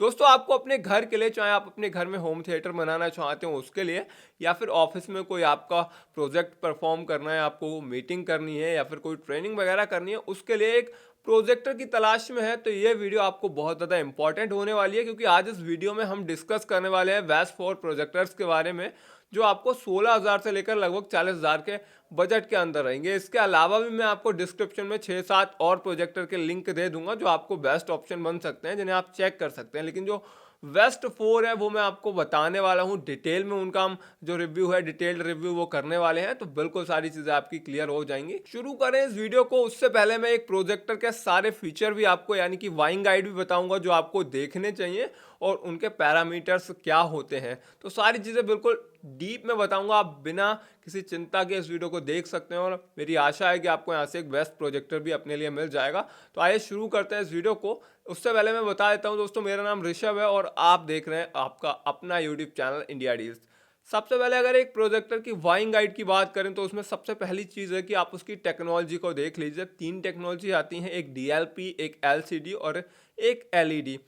दोस्तों आपको अपने घर के लिए, चाहे आप अपने घर में होम थिएटर बनाना चाहते हो उसके लिए, या फिर ऑफिस में कोई आपका प्रोजेक्ट परफॉर्म करना है, आपको मीटिंग करनी है या फिर कोई ट्रेनिंग वगैरह करनी है, उसके लिए एक प्रोजेक्टर की तलाश में है, तो ये वीडियो आपको बहुत ज़्यादा इंपॉर्टेंट होने वाली है। क्योंकि आज इस वीडियो में हम डिस्कस करने वाले हैं बेस्ट फोर प्रोजेक्टर्स के बारे में, जो आपको 16,000 से लेकर लगभग 40,000 के बजट के अंदर रहेंगे। इसके अलावा भी मैं आपको डिस्क्रिप्शन में 6-7 और प्रोजेक्टर के लिंक दे दूंगा, जो आपको बेस्ट ऑप्शन बन सकते हैं, जिन्हें आप चेक कर सकते हैं। लेकिन जो बेस्ट फोर है वो मैं आपको बताने वाला हूँ डिटेल में। उनका हम जो रिव्यू है, डिटेल्ड रिव्यू वो करने वाले हैं, तो बिल्कुल सारी चीज़ें आपकी क्लियर हो जाएंगी। शुरू करें इस वीडियो को, उससे पहले मैं एक प्रोजेक्टर के सारे फीचर भी आपको, यानी कि वाइंग गाइड भी बताऊंगा, जो आपको देखने चाहिए और उनके पैरामीटर्स क्या होते हैं। तो सारी चीज़ें बिल्कुल डीप में बताऊंगा, आप बिना किसी चिंता के इस वीडियो को देख सकते हैं, और मेरी आशा है कि आपको यहाँ से एक बेस्ट प्रोजेक्टर भी अपने लिए मिल जाएगा। तो आइए शुरू करते हैं इस वीडियो को। उससे पहले मैं बता देता हूँ दोस्तों, मेरा नाम ऋषभ है और आप देख रहे हैं आपका अपना यूट्यूब चैनल इंडिया डील्स। सबसे पहले अगर एक प्रोजेक्टर की वाइंग गाइड की बात करें, तो उसमें सबसे पहली चीज़ है कि आप उसकी टेक्नोलॉजी को देख लीजिए। 3 टेक्नोलॉजी आती हैं, एक डीएलपी, एक एलसीडी और एक एलईडी।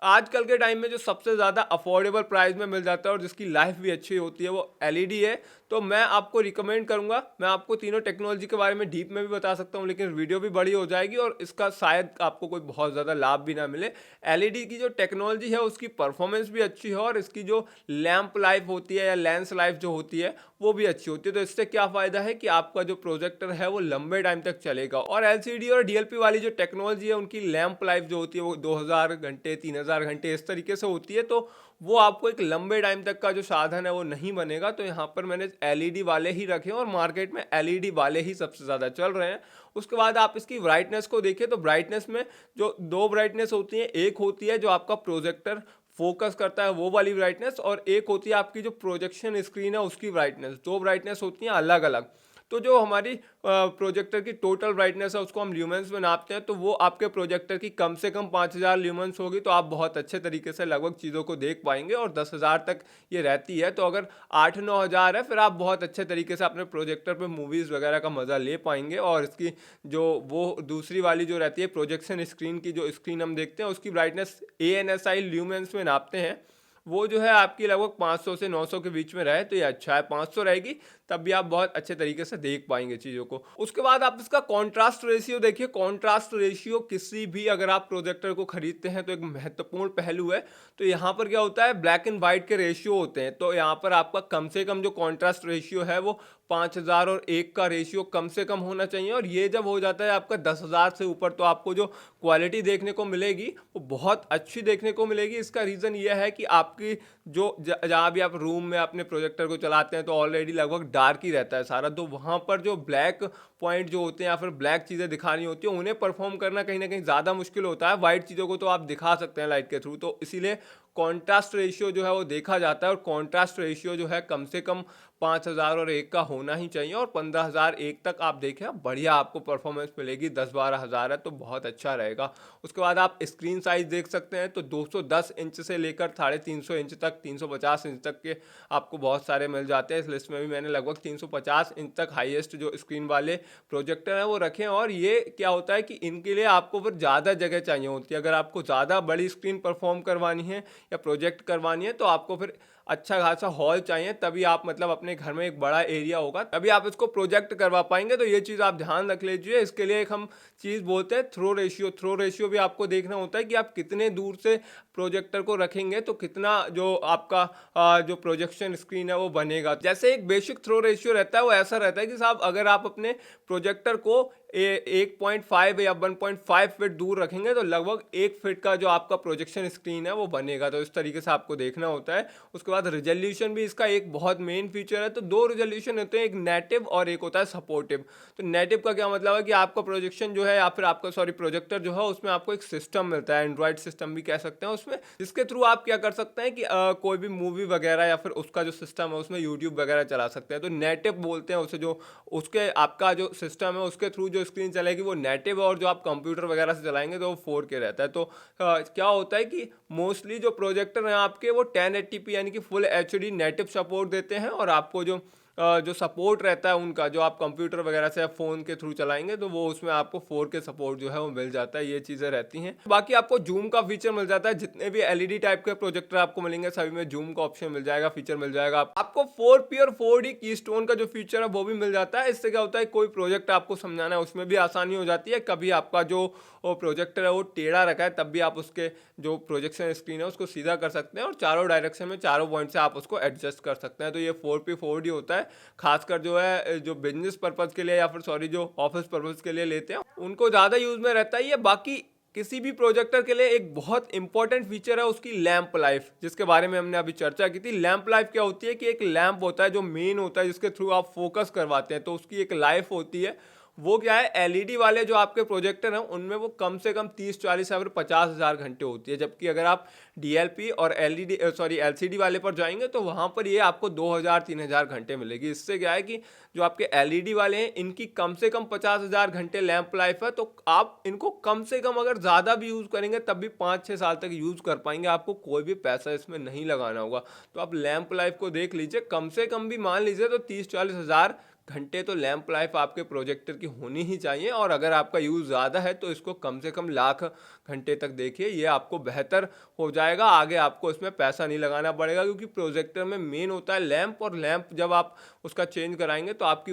आजकल के टाइम में जो सबसे ज़्यादा अफोर्डेबल प्राइस में मिल जाता है और जिसकी लाइफ भी अच्छी होती है, वो एलईडी है। तो मैं आपको रिकमेंड करूंगा, मैं आपको तीनों टेक्नोलॉजी के बारे में डीप में भी बता सकता हूं, लेकिन वीडियो भी बड़ी हो जाएगी और इसका शायद आपको कोई बहुत ज़्यादा लाभ भी ना मिले। एलईडी की जो टेक्नोलॉजी है उसकी परफॉर्मेंस भी अच्छी है, और इसकी जो लैंप लाइफ होती है या लेंस लाइफ जो होती है वो भी अच्छी होती है। तो इससे क्या फ़ायदा है कि आपका जो प्रोजेक्टर है वो लंबे टाइम तक चलेगा। और एलसीडी और डीएलपी वाली जो टेक्नोलॉजी है, उनकी लैंप लाइफ जो होती है वो 2000 घंटे, 3000 घंटे इस तरीके से होती है। तो वो आपको एक लंबे टाइम तक का जो साधन है वो नहीं बनेगा। तो यहाँ पर मैंने एलईडी वाले ही रखे हैं, और मार्केट में एलईडी वाले ही सबसे ज़्यादा चल रहे हैं। उसके बाद आप इसकी ब्राइटनेस को देखिए, तो ब्राइटनेस में जो दो ब्राइटनेस होती है, एक होती है जो आपका प्रोजेक्टर फोकस करता है वो वाली ब्राइटनेस, और एक होती है आपकी जो प्रोजेक्शन स्क्रीन है उसकी ब्राइटनेस। दो ब्राइटनेस होती हैं अलग अलग। तो जो हमारी प्रोजेक्टर की टोटल ब्राइटनेस है उसको हम ल्यूमेंस में नापते हैं, तो वो आपके प्रोजेक्टर की कम से कम 5000 ल्यूमेंस होगी। तो आप बहुत अच्छे तरीके से लगभग चीज़ों को देख पाएंगे, और 10,000 तक ये रहती है। तो अगर 8-9 हज़ार है, फिर आप बहुत अच्छे तरीके से अपने प्रोजेक्टर पे मूवीज़ वगैरह का मज़ा ले पाएंगे। और इसकी जो वो दूसरी वाली जो रहती है प्रोजेक्शन स्क्रीन की, जो स्क्रीन हम देखते हैं उसकी ब्राइटनेस ANSI ल्यूमेंस में नापते हैं, वो जो है आपकी लगभग 500 से 900 के बीच में रहे तो ये अच्छा है। 500 रहेगी तब भी आप बहुत अच्छे तरीके से देख पाएंगे चीज़ों को। उसके बाद आप इसका कॉन्ट्रास्ट रेशियो देखिए। कॉन्ट्रास्ट रेशियो किसी भी, अगर आप प्रोजेक्टर को खरीदते हैं तो एक महत्वपूर्ण पहलू है। तो यहाँ पर क्या होता है, ब्लैक एंड वाइट के रेशियो होते हैं। तो यहाँ पर आपका कम से कम जो कॉन्ट्रास्ट रेशियो है वो 5000 और 1 का रेशियो कम से कम होना चाहिए। और ये जब हो जाता है आपका 10,000 से ऊपर, तो आपको जो क्वालिटी देखने को मिलेगी वो बहुत अच्छी देखने को मिलेगी। इसका रीज़न ये है कि आपकी जो जहाँ भी आप रूम में अपने प्रोजेक्टर को चलाते हैं तो ऑलरेडी लगभग डार्क ही रहता है सारा। तो वहाँ पर जो ब्लैक पॉइंट जो होते हैं या फिर ब्लैक चीज़ें दिखानी होती हैं, उन्हें परफॉर्म करना कहीं ना कहीं ज़्यादा मुश्किल होता है। वाइट चीज़ों को तो आप दिखा सकते हैं लाइट के थ्रू। तो इसीलिए कॉन्ट्रास्ट रेशियो जो है वो देखा जाता है, और कॉन्ट्रास्ट रेशियो जो है कम से कम 5000 और 1 का होना ही चाहिए। और 15,000 1 तक आप देखें, बढ़िया आपको परफॉर्मेंस मिलेगी। 10-12 हज़ार है तो बहुत अच्छा रहेगा। उसके बाद आप स्क्रीन साइज देख सकते हैं, तो 210 इंच से लेकर 350 इंच तक, 350 इंच तक के आपको बहुत सारे मिल जाते हैं। इस लिस्ट में भी मैंने लगभग 350 इंच तक हाईएस्ट जो स्क्रीन वाले प्रोजेक्टर हैं वो रखे हैं। और ये क्या होता है कि इनके लिए आपको फिर ज़्यादा जगह चाहिए होती है। अगर आपको ज़्यादा बड़ी स्क्रीन परफॉर्म करवानी है या प्रोजेक्ट करवानी है, तो आपको फिर अच्छा खासा हॉल चाहिए, तभी आप मतलब अपने घर में एक बड़ा एरिया होगा तभी आप इसको प्रोजेक्ट करवा पाएंगे। तो ये चीज़ आप ध्यान रख लीजिए। इसके लिए एक हम चीज़ बोलते हैं थ्रो रेशियो। थ्रो रेशियो भी आपको देखना होता है कि आप कितने दूर से प्रोजेक्टर को रखेंगे तो कितना जो आपका जो प्रोजेक्शन स्क्रीन है वो बनेगा। जैसे एक बेसिक थ्रो रेशियो रहता है वो ऐसा रहता है कि साहब अगर आप अपने प्रोजेक्टर को 1.5 या 1.5 फीट दूर रखेंगे तो लगभग 1 फीट का जो आपका प्रोजेक्शन स्क्रीन है वो बनेगा। तो इस तरीके से आपको देखना होता है। उसके बाद रिजोल्यूशन भी इसका एक बहुत मेन फीचर है। तो दो रिजोल्यूशन होते हैं, एक नेटिव और एक होता है सपोर्टिव। तो नेटिव का क्या मतलब है कि आपका प्रोजेक्शन जो है या फिर आपका प्रोजेक्टर जो है उसमें आपको एक सिस्टम मिलता है, एंड्रॉइड सिस्टम भी कह सकते हैं उसमें, जिसके थ्रू आप क्या कर सकते हैं कि कोई भी मूवी वगैरह या फिर उसका जो सिस्टम है उसमें यूट्यूब वगैरह चला सकते हैं। तो नेटिव बोलते हैं उसे। जो उसके आपका जो सिस्टम है उसके थ्रू जो स्क्रीन चलेगी वो नेटिव है, और जो आप कंप्यूटर वगैरह से चलाएंगे तो वो 4K रहता है। तो क्या होता है कि मोस्टली जो प्रोजेक्टर हैं आपके वो 1080p यानी कि फुल HD नेटिव सपोर्ट देते हैं, और आपको जो जो सपोर्ट रहता है उनका, जो आप कंप्यूटर वगैरह से फ़ोन के थ्रू चलाएंगे तो वो उसमें आपको 4K सपोर्ट जो है वो मिल जाता है। ये चीज़ें रहती हैं। बाकी आपको जूम का फीचर मिल जाता है। जितने भी एलईडी टाइप के प्रोजेक्टर आपको मिलेंगे सभी में जूम का ऑप्शन मिल जाएगा, फीचर मिल जाएगा। आपको 4P और 4D कीस्टोन का जो फीचर है वो भी मिल जाता है। इससे क्या होता है, कोई प्रोजेक्ट आपको समझाना है उसमें भी आसानी हो जाती है। कभी आपका जो प्रोजेक्टर है वो टेढ़ा रखा है तब भी आप उसके जो प्रोजेक्शन स्क्रीन है उसको सीधा कर सकते हैं और चारों डायरेक्शन में चारों पॉइंट से आप उसको एडजस्ट कर सकते हैं। तो ये 4P 4D होता है। खासकर जो है जो बिजनेस पर्पज़ के लिए या फिर सॉरी जो ऑफिस पर्पज़ के लिए लेते हैं उनको ज़्यादा यूज़ में रहता है ये। बाकी किसी भी प्रोजेक्टर के लिए एक बहुत इंपॉर्टेंट फीचर है उसकी लैंप लाइफ, जिसके बारे में हमने अभी चर्चा की थी। लैंप लाइफ क्या होती है कि एक लैंप होता है जो मेन होता है जिसके थ्रू आप फोकस करवाते हैं, तो उसकी एक लाइफ होती है। वो क्या है, एलईडी वाले जो आपके प्रोजेक्टर हैं उनमें वो कम से कम 30-40 या फिर 50,000 घंटे होती है। जबकि अगर आप डीएलपी और एलईडी सॉरी एलसीडी वाले पर जाएंगे तो वहाँ पर ये आपको 2,000-3,000 घंटे मिलेगी। इससे क्या है कि जो आपके एलईडी वाले हैं इनकी कम से कम 50,000 घंटे लैंप लाइफ है। तो आप इनको कम से कम अगर ज़्यादा भी यूज़ करेंगे तब भी 5-6 साल तक यूज़ कर पाएंगे। आपको कोई भी पैसा इसमें नहीं लगाना होगा। तो आप लैंप लाइफ को देख लीजिए, कम से कम भी मान लीजिए तो 30-40 हज़ार घंटे तो लैंप लाइफ आपके प्रोजेक्टर की होनी ही चाहिए। और अगर आपका यूज़ ज़्यादा है तो इसको कम से कम लाख घंटे तक देखिए, ये आपको बेहतर हो जाएगा। आगे आपको इसमें पैसा नहीं लगाना पड़ेगा क्योंकि प्रोजेक्टर में मेन होता है लैंप, और लैंप जब आप उसका चेंज कराएंगे तो आपकी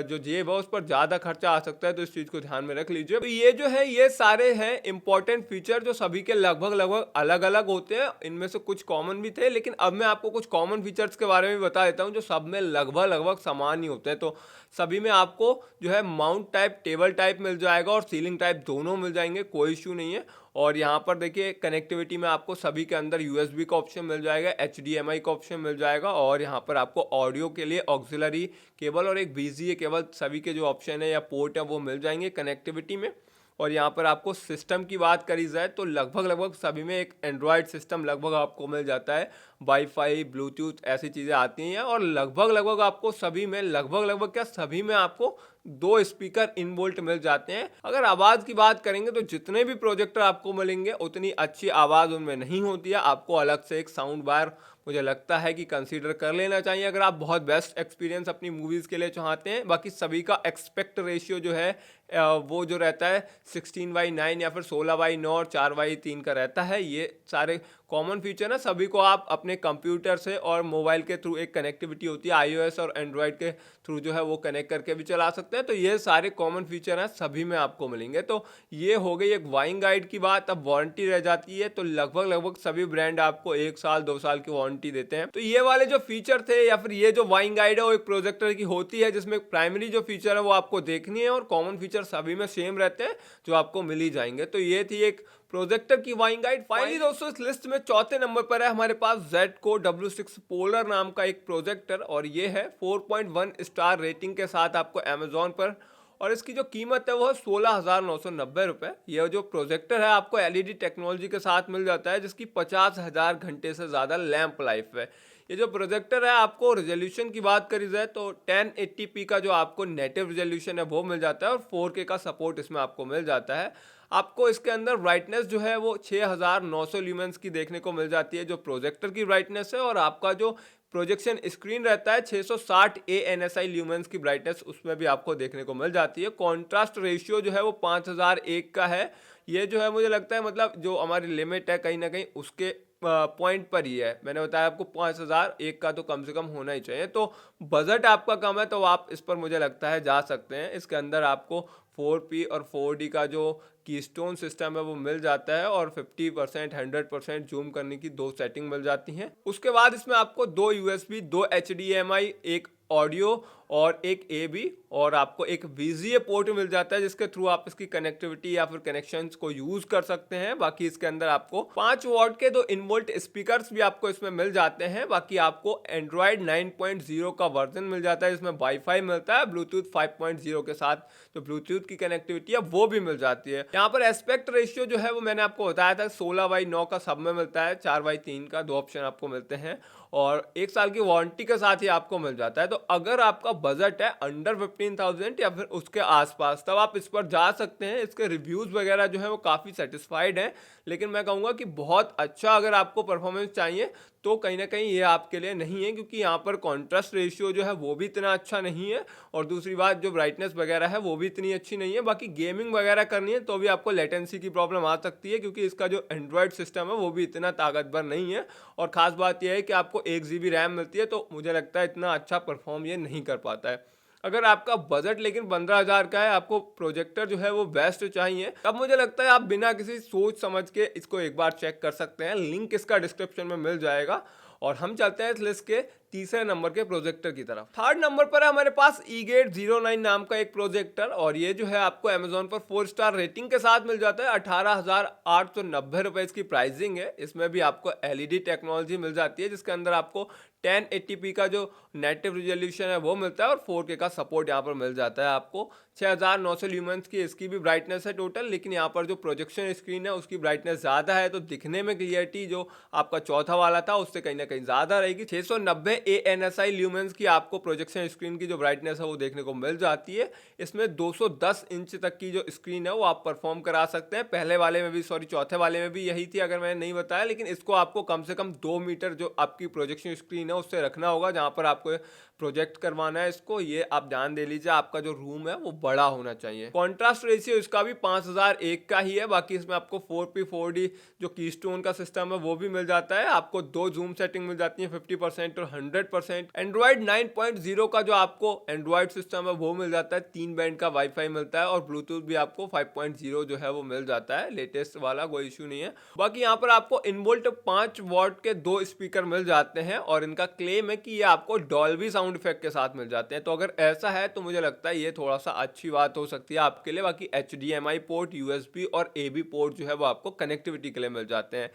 जो जेब है उस पर ज़्यादा खर्चा आ सकता है। तो इस चीज़ को ध्यान में रख लीजिए। तो ये जो है ये सारे हैं इंपॉर्टेंट फीचर जो सभी के लगभग लगभग अलग अलग होते हैं। इनमें से कुछ कॉमन भी थे, लेकिन अब मैं आपको कुछ कॉमन फीचर्स के बारे में बता देता हूँ जो सब में लगभग लगभग समान ही होते हैं। तो सभी में आपको जो है माउंट टाइप, टेबल टाइप मिल जाएगा और सीलिंग टाइप दोनों मिल जाएंगे, कोई इशू नहीं है। और यहाँ पर देखिए कनेक्टिविटी में आपको सभी के अंदर यूएसबी का ऑप्शन मिल जाएगा, एचडीएमआई का ऑप्शन मिल जाएगा, और यहाँ पर आपको ऑडियो के लिए ऑक्सिलरी केबल और एक वीजीए केबल सभी के जो ऑप्शन है या पोर्ट है वो मिल जाएंगे कनेक्टिविटी में। और यहाँ पर आपको सिस्टम की बात करी जाए तो लगभग लगभग सभी में एक एंड्रॉयड सिस्टम लगभग आपको मिल जाता है। वाईफाई, ब्लूटूथ ऐसी चीज़ें आती हैं। और लगभग लगभग आपको सभी में लगभग लगभग क्या सभी में आपको 2 स्पीकर इनबोल्ट मिल जाते हैं। अगर आवाज़ की बात करेंगे तो जितने भी प्रोजेक्टर आपको मिलेंगे उतनी अच्छी आवाज़ उनमें नहीं होती है। आपको अलग से एक साउंड बार मुझे लगता है कि कंसीडर कर लेना चाहिए अगर आप बहुत बेस्ट एक्सपीरियंस अपनी मूवीज़ के लिए चाहते हैं। बाकी सभी का एक्सपेक्ट रेशियो जो है वो जो रहता है 16:9 या फिर 16:9 और 4:3 का रहता है। ये सारे कॉमन फीचर है, सभी को आप अपने कंप्यूटर से और मोबाइल के थ्रू एक कनेक्टिविटी होती है आईओएस और एंड्रॉयड के थ्रू जो है वो कनेक्ट करके भी चला सकते हैं। तो ये सारे कॉमन फीचर हैं, सभी में आपको मिलेंगे। तो ये हो गई एक वाइंग गाइड की बात। अब वारंटी रह जाती है, तो लगभग लगभग सभी ब्रांड आपको 1 साल 2 साल की वारंटी देते हैं। तो ये वाले जो फीचर थे या फिर ये जो वाइंग गाइड है वो एक प्रोजेक्टर की होती है जिसमें प्राइमरी जो फीचर है वो आपको देखनी है और कॉमन फीचर सभी में सेम रहते हैं जो आपको मिल ही जाएंगे। तो ये थी एक प्रोजेक्टर की वाइंग गाइड। फाइनली दोस्तों इस लिस्ट में चौथे नंबर पर है हमारे पास ZCO W6 पोलर नाम का एक प्रोजेक्टर, और ये है 4.1 स्टार रेटिंग के साथ आपको अमेजोन पर, और इसकी जो कीमत है वो है 16,990 रुपये। यह जो प्रोजेक्टर है आपको एलईडी टेक्नोलॉजी के साथ मिल जाता है जिसकी 50,000 घंटे से ज़्यादा लैंप लाइफ है। ये जो प्रोजेक्टर है आपको रेजोल्यूशन की बात करी जाए तो 1080p का जो आपको नेटिव रेजोल्यूशन है वो मिल जाता है और 4K का सपोर्ट इसमें आपको मिल जाता है। आपको इसके अंदर ब्राइटनेस जो है वो 6,900 ल्यूमेंस की देखने को मिल जाती है जो प्रोजेक्टर की ब्राइटनेस है, और आपका जो प्रोजेक्शन स्क्रीन रहता है 660 ANSI ल्यूमेंस की ब्राइटनेस उसमें भी आपको देखने को मिल जाती है। कॉन्ट्रास्ट रेशियो जो है वो 5001 का है। ये जो है मुझे लगता है मतलब जो हमारी लिमिट है कहीं ना कहीं उसके पॉइंट पर ही है। मैंने बताया आपको 5001 का तो कम से कम होना ही चाहिए। तो बजट आपका कम है तो आप इस पर मुझे लगता है जा सकते हैं। इसके अंदर आपको 4P और 4D का जो कीस्टोन सिस्टम है वो मिल जाता है और 50% 100% जूम करने की 2 सेटिंग मिल जाती हैं। उसके बाद इसमें आपको 2 USB, 2 HDMI, एक ऑडियो और एक AB, और आपको एक VGA पोर्ट मिल जाता है जिसके थ्रू आप इसकी कनेक्टिविटी या फिर कनेक्शंस को यूज कर सकते हैं। बाकी इसके अंदर आपको 5 वॉट के 2 इनवोल्ट स्पीकर्स भी आपको इसमें मिल जाते हैं। बाकी आपको एंड्रॉयड 9.0 का वर्जन मिल जाता है जिसमें वाईफाई मिलता है, ब्लूटूथ 5.0 के साथ जो ब्लूटूथ की कनेक्टिविटी है वो भी मिल जाती है। यहाँ पर एस्पेक्ट रेशियो जो है वो मैंने आपको बताया था 16:9 का सब में मिलता है, 4:3 का 2 ऑप्शन आपको मिलते हैं, और 1 साल की वारंटी के साथ ही आपको मिल जाता है। तो अगर आपका बजट है अंडर 15,000 या फिर उसके आसपास, तब आप इस पर जा सकते हैं। इसके रिव्यूज़ वगैरह जो है वो काफ़ी सेटिस्फाइड हैं, लेकिन मैं कहूँगा कि बहुत अच्छा अगर आपको परफॉर्मेंस चाहिए तो कहीं ना कहीं ये आपके लिए नहीं है, क्योंकि यहाँ पर कॉन्ट्रास्ट रेशियो जो है वो भी इतना अच्छा नहीं है, और दूसरी बात जो ब्राइटनेस वगैरह है वो भी इतनी अच्छी नहीं है। बाकी गेमिंग वगैरह करनी है तो भी आपको लेटेंसी की प्रॉब्लम आ सकती है, क्योंकि इसका जो एंड्रॉयड सिस्टम है वो भी इतना ताकतवर नहीं है, और ख़ास बात यह है कि आपको 1 GB रैम मिलती है, तो मुझे लगता है इतना अच्छा परफॉर्म ये नहीं कर पाता है। अगर आपका बजट लेकिन 15,000 का है, आपको प्रोजेक्टर जो है वो बेस्ट चाहिए, तब मुझे लगता है आप बिना किसी सोच समझ के इसको एक बार चेक कर सकते हैं। लिंक इसका डिस्क्रिप्शन में मिल जाएगा। और हम चलते हैं इस लिस्ट के तीसरे नंबर के प्रोजेक्टर की तरफ। थर्ड नंबर पर है हमारे पास eGate 09 नाम का एक प्रोजेक्टर, और ये जो है आपको अमेजोन पर 4 स्टार रेटिंग के साथ मिल जाता है। 18,890 रुपए इसकी प्राइसिंग है। इसमें भी आपको LED टेक्नोलॉजी मिल जाती है, जिसके अंदर आपको 1080p का जो नेटिव रिजोल्यूशन है वो मिलता है, और 4K का सपोर्ट यहाँ पर मिल जाता है आपको। 6900 ल्यूमेंस की इसकी भी ब्राइटनेस है टोटल, लेकिन यहाँ पर जो प्रोजेक्शन स्क्रीन है उसकी ब्राइटनेस ज़्यादा है, तो दिखने में क्लियरिटी जो आपका चौथा वाला था उससे कहीं ना कहीं ज़्यादा रहेगी। 690 ANSI ल्यूमेंस की आपको प्रोजेक्शन स्क्रीन की जो ब्राइटनेस है वो देखने को मिल जाती है। इसमें 210 इंच तक की जो स्क्रीन है वो आप परफॉर्म करा सकते हैं। पहले वाले में भी चौथे वाले में भी यही थी, अगर मैंने नहीं बताया, लेकिन इसको आपको कम से कम 2 मीटर जो आपकी प्रोजेक्शन स्क्रीन है उससे रखना होगा जहाँ पर आपको प्रोजेक्ट करवाना है इसको। ये आप ध्यान दे लीजिए, आपका जो रूम है वो बड़ा होना चाहिए। कॉन्ट्रास्ट रेशियो इसका भी 5001 का ही है। बाकी इसमें आपको 4P 4D जो कीस्टोन का सिस्टम है वो भी मिल जाता है। आपको 2 जूम सेटिंग मिल जाती है, 50% और 100%। एंड्रॉइड 9.0 का जो आपको एंड्रॉइड सिस्टम है वो मिल जाता है। 3 बैंड का वाईफाई मिलता है, और ब्लूटूथ भी आपको 5.0 जो है वो मिल जाता है, लेटेस्ट वाला, कोई इशू नहीं है। बाकी यहाँ पर आपको इनबुल्ट 5 वॉट के 2 स्पीकर मिल जाते हैं, और इनका क्लेम है कि ये आपको डॉल्बी साउंड इफेक्ट के साथ मिल जाते हैं। तो अगर ऐसा है तो मुझे लगता है ये थोड़ा सा अच्छी बात हो सकती है आपके लिए। बाकी HDMI पोर्ट, USB और AB पोर्ट जो है वो आपको कनेक्टिविटी के लिए मिल जाते हैं।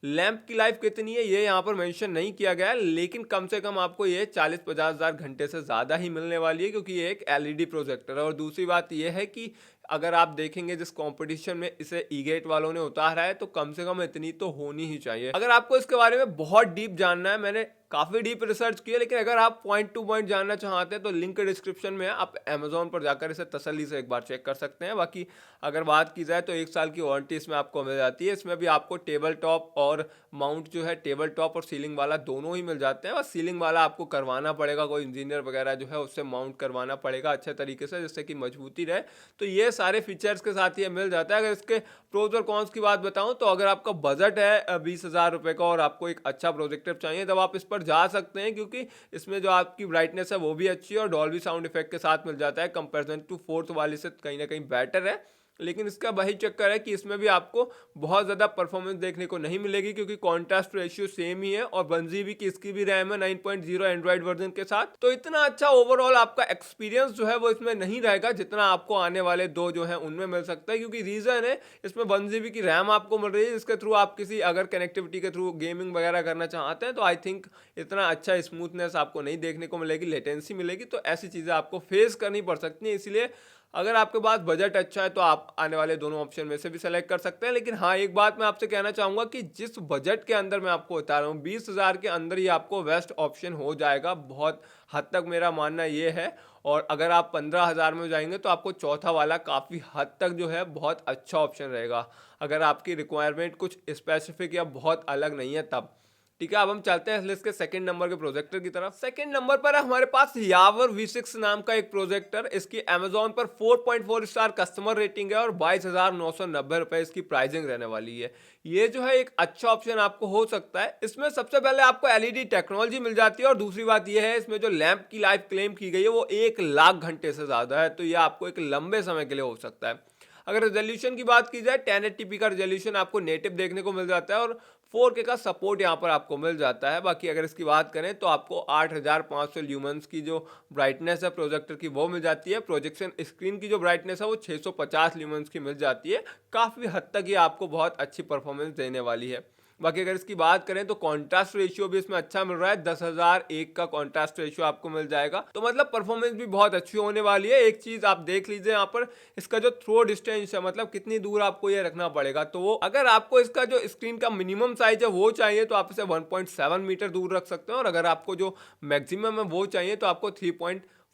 लैंप की लाइफ कितनी है ये यहाँ पर मेंशन नहीं किया गया है, लेकिन कम से कम आपको ये 40-50 हज़ार घंटे से ज़्यादा ही मिलने वाली है, क्योंकि ये एक LED प्रोजेक्टर है। और दूसरी बात ये है कि अगर आप देखेंगे जिस कंपटीशन में इसे eGate वालों ने उतारा है, तो कम से कम इतनी तो होनी ही चाहिए। अगर आपको इसके बारे में बहुत डीप जानना है, मैंने काफ़ी डीप रिसर्च की है, लेकिन अगर आप पॉइंट टू पॉइंट जानना चाहते हैं तो लिंक डिस्क्रिप्शन में है, आप अमेजोन पर जाकर इसे तसल्ली से एक बार चेक कर सकते हैं। बाकी अगर बात की जाए तो 1 साल की वारंटी इसमें आपको मिल जाती है। इसमें भी आपको टेबल टॉप और माउंट जो है, टेबल टॉप और सीलिंग वाला दोनों ही मिल जाते हैं। बस सीलिंग वाला आपको करवाना पड़ेगा, कोई इंजीनियर वगैरह जो है उससे माउंट करवाना पड़ेगा अच्छे तरीके से, जिससे कि मजबूती रहे। तो ये सारे फीचर्स के साथ ये मिल जाता है। अगर इसके प्रोज और कॉन्स की बात बताऊं तो अगर आपका बजट है 20,000 रुपये का और आपको एक अच्छा प्रोजेक्टर चाहिए, तब आप इस पर जा सकते हैं, क्योंकि इसमें जो आपकी ब्राइटनेस है वो भी अच्छी है, और डॉल्बी साउंड इफेक्ट के साथ मिल जाता है। कंपेरिजन टू फोर्थ वाले से कहीं ना कहीं बेटर है, लेकिन इसका वही चक्कर है कि इसमें भी आपको बहुत ज़्यादा परफॉर्मेंस देखने को नहीं मिलेगी, क्योंकि कॉन्ट्रास्ट रेशियो सेम ही है, और 1 GB की इसकी भी रैम है 9.0 एंड्रॉइड वर्जन के साथ। तो इतना अच्छा ओवरऑल आपका एक्सपीरियंस जो है वो इसमें नहीं रहेगा, जितना आपको आने वाले दो जो है उनमें मिल सकता है। क्योंकि रीज़न है, इसमें 1 GB की रैम आपको मिल रही है, जिसके थ्रू आप किसी अगर कनेक्टिविटी के थ्रू गेमिंग वगैरह करना चाहते हैं, तो आई थिंक इतना अच्छा स्मूथनेस आपको नहीं देखने को मिलेगी, लेटेंसी मिलेगी। तो ऐसी चीज़ें आपको फेस करनी पड़ सकती हैं। इसलिए अगर आपके पास बजट अच्छा है तो आप आने वाले दोनों ऑप्शन में से भी सेलेक्ट कर सकते हैं। लेकिन हाँ, एक बात मैं आपसे कहना चाहूँगा कि जिस बजट के अंदर मैं आपको बता रहा हूँ, 20,000 के अंदर ही आपको बेस्ट ऑप्शन हो जाएगा, बहुत हद तक मेरा मानना ये है। और अगर आप 15,000 में जाएंगे तो आपको चौथा वाला काफ़ी हद तक जो है बहुत अच्छा ऑप्शन रहेगा, अगर आपकी रिक्वायरमेंट कुछ स्पेसिफिक या बहुत अलग नहीं है तब। ठीक है, अब हम चलते हैं इस लिस्ट के सेकंड नंबर के प्रोजेक्टर की तरफ। सेकंड नंबर पर है हमारे पास यावर V6 नाम का एक प्रोजेक्टर। इसकी अमेजोन पर 4.4 स्टार कस्टमर रेटिंग है, और 22,990 रुपए इसकी प्राइसिंग रहने वाली है। ये जो है एक अच्छा ऑप्शन आपको हो सकता है। इसमें सबसे पहले आपको LED टेक्नोलॉजी मिल जाती है, और दूसरी बात यह है इसमें जो लैंप की लाइफ क्लेम की गई है वो 1 लाख घंटे से ज़्यादा है, तो ये आपको एक लंबे समय के लिए हो सकता है। अगर रेजोल्यूशन की बात की जाए, 1080p का रेजोल्यूशन आपको नेटिव देखने को मिल जाता है, और 4K का सपोर्ट यहाँ पर आपको मिल जाता है। बाकी अगर इसकी बात करें तो आपको 8,500 ल्यूमेंस की जो ब्राइटनेस है प्रोजेक्टर की वो मिल जाती है। प्रोजेक्शन स्क्रीन की जो ब्राइटनेस है वो 650 ल्यूमेंस की मिल जाती है। काफ़ी हद तक ये आपको बहुत अच्छी परफॉर्मेंस देने वाली है। बाकी अगर इसकी बात करें तो कॉन्ट्रास्ट रेशियो भी इसमें अच्छा मिल रहा है, 10,001 का कॉन्ट्रास्ट रेशियो आपको मिल जाएगा। तो मतलब परफॉर्मेंस भी बहुत अच्छी होने वाली है। एक चीज आप देख लीजिए यहाँ पर, इसका जो थ्रो डिस्टेंस है, मतलब कितनी दूर आपको ये रखना पड़ेगा, तो वो अगर आपको इसका जो स्क्रीन का मिनिमम साइज है वो चाहिए तो आप इसे 1.7 मीटर दूर रख सकते हैं, और अगर आपको जो मैक्सिमम है वो चाहिए तो आपको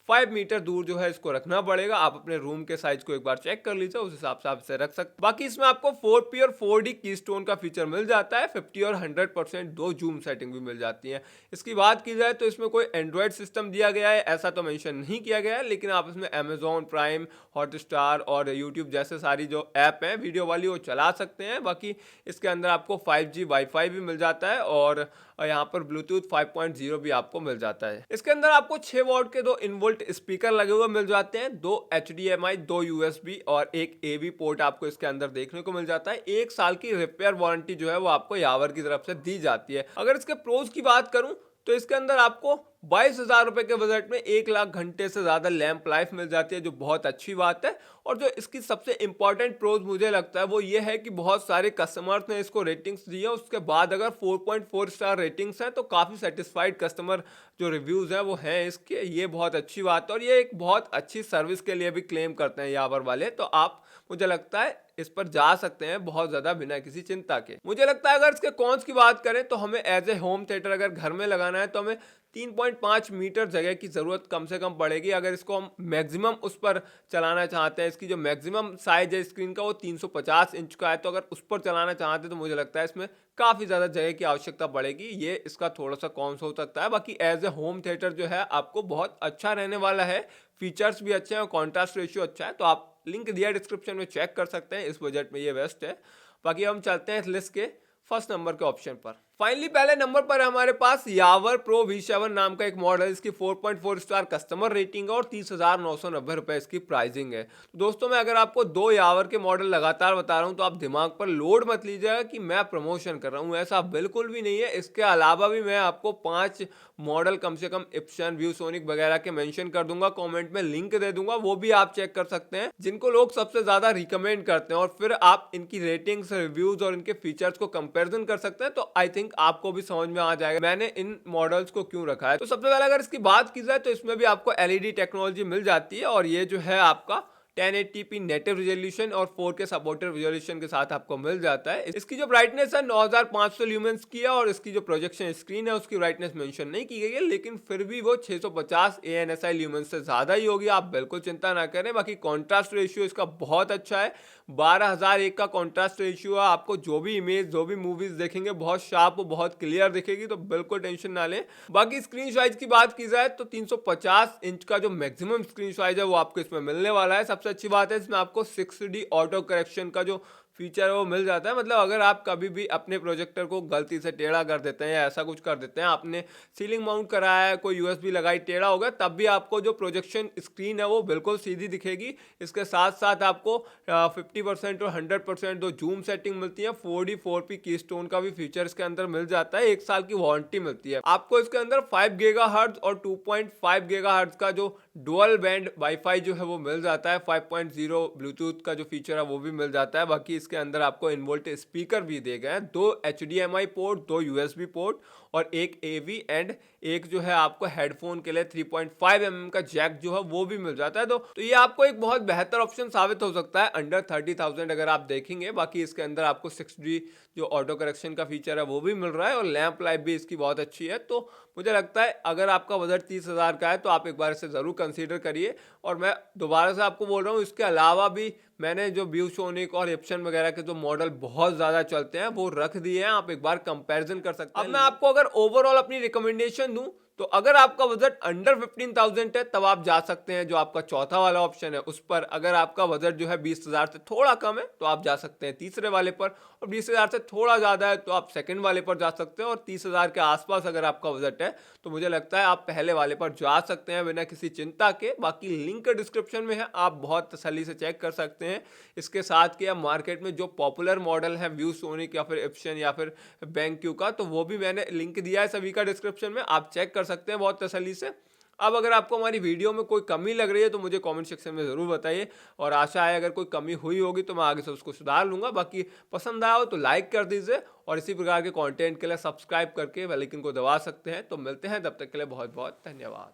5 मीटर दूर जो है इसको रखना पड़ेगा। आप अपने रूम के साइज को एक बार चेक कर लीजिए, उस हिसाब से आप इसे रख सकते हैं। बाकी इसमें आपको 4P और 4D कीस्टोन का फीचर मिल जाता है। 50 और 100% दो जूम सेटिंग भी मिल जाती है। इसकी बात की जाए तो इसमें कोई एंड्रॉयड सिस्टम दिया गया है ऐसा तो मेंशन नहीं किया गया है, लेकिन आप इसमें अमेजॉन प्राइम, हॉटस्टार और यूट्यूब जैसे सारी जो ऐप हैं वीडियो वाली वो चला सकते हैं। बाकी इसके अंदर आपको 5G वाईफाई भी मिल जाता है और यहाँ पर ब्लूटूथ 5.0 भी आपको मिल जाता है। इसके अंदर आपको 6 वॉट के 2 इनवोल्ट स्पीकर लगे हुए मिल जाते हैं, 2 HDMI, 2 USB और एक AV पोर्ट आपको इसके अंदर देखने को मिल जाता है। 1 साल की रिपेयर वारंटी जो है वो आपको यावर की तरफ से दी जाती है। अगर इसके प्रोज की बात करूं तो इसके अंदर आपको 22,000 रुपए के बजट में 1 लाख घंटे से ज्यादा लैंप लाइफ मिल जाती है, जो बहुत अच्छी बात है। और जो इसकी सबसे इंपॉर्टेंट प्रोज मुझे लगता है वो ये है कि बहुत सारे कस्टमर्स ने इसको रेटिंग्स दी है, उसके बाद अगर 4.4 स्टार रेटिंग्स हैं तो काफी सेटिस्फाइड कस्टमर जो रिव्यूज हैं वो हैं इसके, ये बहुत अच्छी बात है। और ये एक बहुत अच्छी सर्विस के लिए भी क्लेम करते हैं यावर वाले, तो आप मुझे लगता है इस पर जा सकते हैं बहुत ज्यादा बिना किसी चिंता के। मुझे लगता है अगर इसके कॉन्स की बात करें तो हमें एज ए होम थिएटर अगर घर में लगाना है तो हमें 3.5 मीटर जगह की जरूरत कम से कम पड़ेगी। अगर इसको हम मैक्सिमम उस पर चलाना चाहते हैं, इसकी जो मैक्सिमम साइज है स्क्रीन का वो 350 इंच का है, तो अगर उस पर चलाना चाहते हैं तो मुझे लगता है इसमें काफी ज्यादा जगह की आवश्यकता पड़ेगी। ये इसका थोड़ा सा कॉन्स हो सकता है। बाकी एज ए होम थिएटर जो है आपको बहुत अच्छा रहने वाला है, फीचर्स भी अच्छे हैं और कॉन्ट्रास्ट रेशियो अच्छा है, तो आप लिंक दिया डिस्क्रिप्शन में, चेक कर सकते हैं। इस बजट में ये बेस्ट है। बाकी हम चलते हैं इस लिस्ट के फर्स्ट नंबर के ऑप्शन पर। फाइनली पहले नंबर पर हमारे पास यावर प्रो V7 नाम का एक मॉडल है। इसकी 4.4 स्टार कस्टमर रेटिंग है और 30,990 रुपए इसकी प्राइसिंग है। तो दोस्तों मैं अगर आपको 2 यावर के मॉडल लगातार बता रहा हूं तो आप दिमाग पर लोड मत लीजिएगा कि मैं प्रमोशन कर रहा हूं, ऐसा बिल्कुल भी नहीं है। इसके अलावा भी मैं आपको 5 मॉडल कम से कम इप्सन, व्यूसोनिक वगैरह के मेंशन कर दूंगा, कमेंट में लिंक दे दूंगा, वो भी आप चेक कर सकते हैं, जिनको लोग सबसे ज्यादा रिकमेंड करते हैं। और फिर आप इनकी रेटिंग्स, रिव्यूज और इनके फीचर्स को कंपैरिजन कर सकते हैं। तो आई थिंक आपको भी समझ में आ जाएगा मैंने इन मॉडल्स को क्यों रखा है। तो सबसे पहले अगर इसकी बात की जाए तो इसमें भी आपको LED टेक्नोलॉजी मिल जाती है और ये जो है आपका 1080p नेटिव रिजोल्यूशन और 4K सपोर्टेड रिजोल्यूशन के साथ आपको मिल जाता है। इसकी जो ब्राइटनेस है 9500 ल्यूमेंस की है और इसकी जो प्रोजेक्शन स्क्रीन है उसकी ब्राइटनेस मेंशन नहीं की गई है, लेकिन फिर भी वो 650 ANSI ल्यूमेंस से ज्यादा ही होगी, आप बिल्कुल चिंता ना करें। बाकी कॉन्ट्रास्ट रेशियो इसका बहुत अच्छा है, 12,001 का कॉन्ट्रास्ट रेशियो है। आपको जो भी इमेज, जो भी मूवीज देखेंगे बहुत शार्प, बहुत क्लियर दिखेगी, तो बिल्कुल टेंशन ना लें। बाकी स्क्रीन साइज की बात की जाए तो 350 इंच का जो मैक्सिमम स्क्रीन साइज है वो आपको इसमें मिलने वाला है। सबसे अच्छी बात है इसमें आपको 6D ऑटो करेक्शन का जो फीचर है वो मिल जाता है। मतलब अगर आप कभी भी अपने प्रोजेक्टर को गलती से टेढ़ा कर देते हैं या ऐसा कुछ कर देते हैं, आपने सीलिंग माउंट कराया है, कोई USB लगाई, टेढ़ा हो गया, तब भी आपको जो प्रोजेक्शन स्क्रीन है वो बिल्कुल सीधी दिखेगी। इसके साथ साथ आपको 50% और 100% दो जूम सेटिंग मिलती है। 4D 4P कीस्टोन का भी फीचर इसके अंदर मिल जाता है। 1 साल की वारंटी मिलती है आपको। इसके अंदर 5 GHz और 2.5 GHz का जो डुअल बैंड वाईफाई जो है वो मिल जाता है। 5.0 ब्लूटूथ का जो फीचर है वो भी मिल जाता है। बाकी इसके अंदर आपको इनवोल्ट स्पीकर भी दिए गए हैं, 2 HDMI पोर्ट, 2 USB पोर्ट और एक AV एंड एक जो है आपको हेडफोन के लिए 3.5 mm का जैक जो है वो भी मिल जाता है। तो ये आपको एक बहुत बेहतर ऑप्शन साबित हो सकता है अंडर 30,000 अगर आप देखेंगे। बाकी इसके अंदर आपको 6D जो ऑटो करेक्शन का फीचर है वो भी मिल रहा है और लैंप लाइट भी इसकी बहुत अच्छी है। तो मुझे लगता है अगर आपका बजट 30,000 का है तो आप एक बार इसे ज़रूर कंसीडर करिए। और मैं दोबारा से आपको बोल रहा हूँ, इसके अलावा भी मैंने जो व्यूसोनिक और एप्सन वगैरह के जो मॉडल बहुत ज़्यादा चलते हैं वो रख दिए हैं, आप एक बार कंपैरिजन कर सकते हैं। अब मैं आपको अगर ओवरऑल अपनी रिकमेंडेशन दूं तो अगर आपका बजट अंडर 15,000 है तब आप जा सकते हैं जो आपका चौथा वाला ऑप्शन है उस पर। अगर आपका बजट जो है 20,000 से थोड़ा कम है तो आप जा सकते हैं तीसरे वाले पर, और 20,000 से थोड़ा ज़्यादा है तो आप सेकंड वाले पर जा सकते हैं। और 30,000 के आसपास अगर आपका बजट है तो मुझे लगता है आप पहले वाले पर जा सकते हैं बिना किसी चिंता के। बाकी लिंक डिस्क्रिप्शन में है, आप बहुत तसल्ली से चेक कर सकते हैं। इसके साथ कि मार्केट में जो पॉपुलर मॉडल है व्यूसोनिक या फिर एप्सन या फिर BenQ का, तो वो भी मैंने लिंक दिया है सभी का डिस्क्रिप्शन में, आप चेक कर सकते हैं बहुत तसल्ली से। अब अगर आपको हमारी वीडियो में कोई कमी लग रही है तो मुझे कमेंट सेक्शन में ज़रूर बताइए, और आशा है अगर कोई कमी हुई होगी तो मैं आगे से उसको सुधार लूँगा। बाकी पसंद आया हो तो लाइक कर दीजिए और इसी प्रकार के कंटेंट के लिए सब्सक्राइब करके बेल आइकन को दबा सकते हैं। तो मिलते हैं, तब तक के लिए बहुत बहुत धन्यवाद।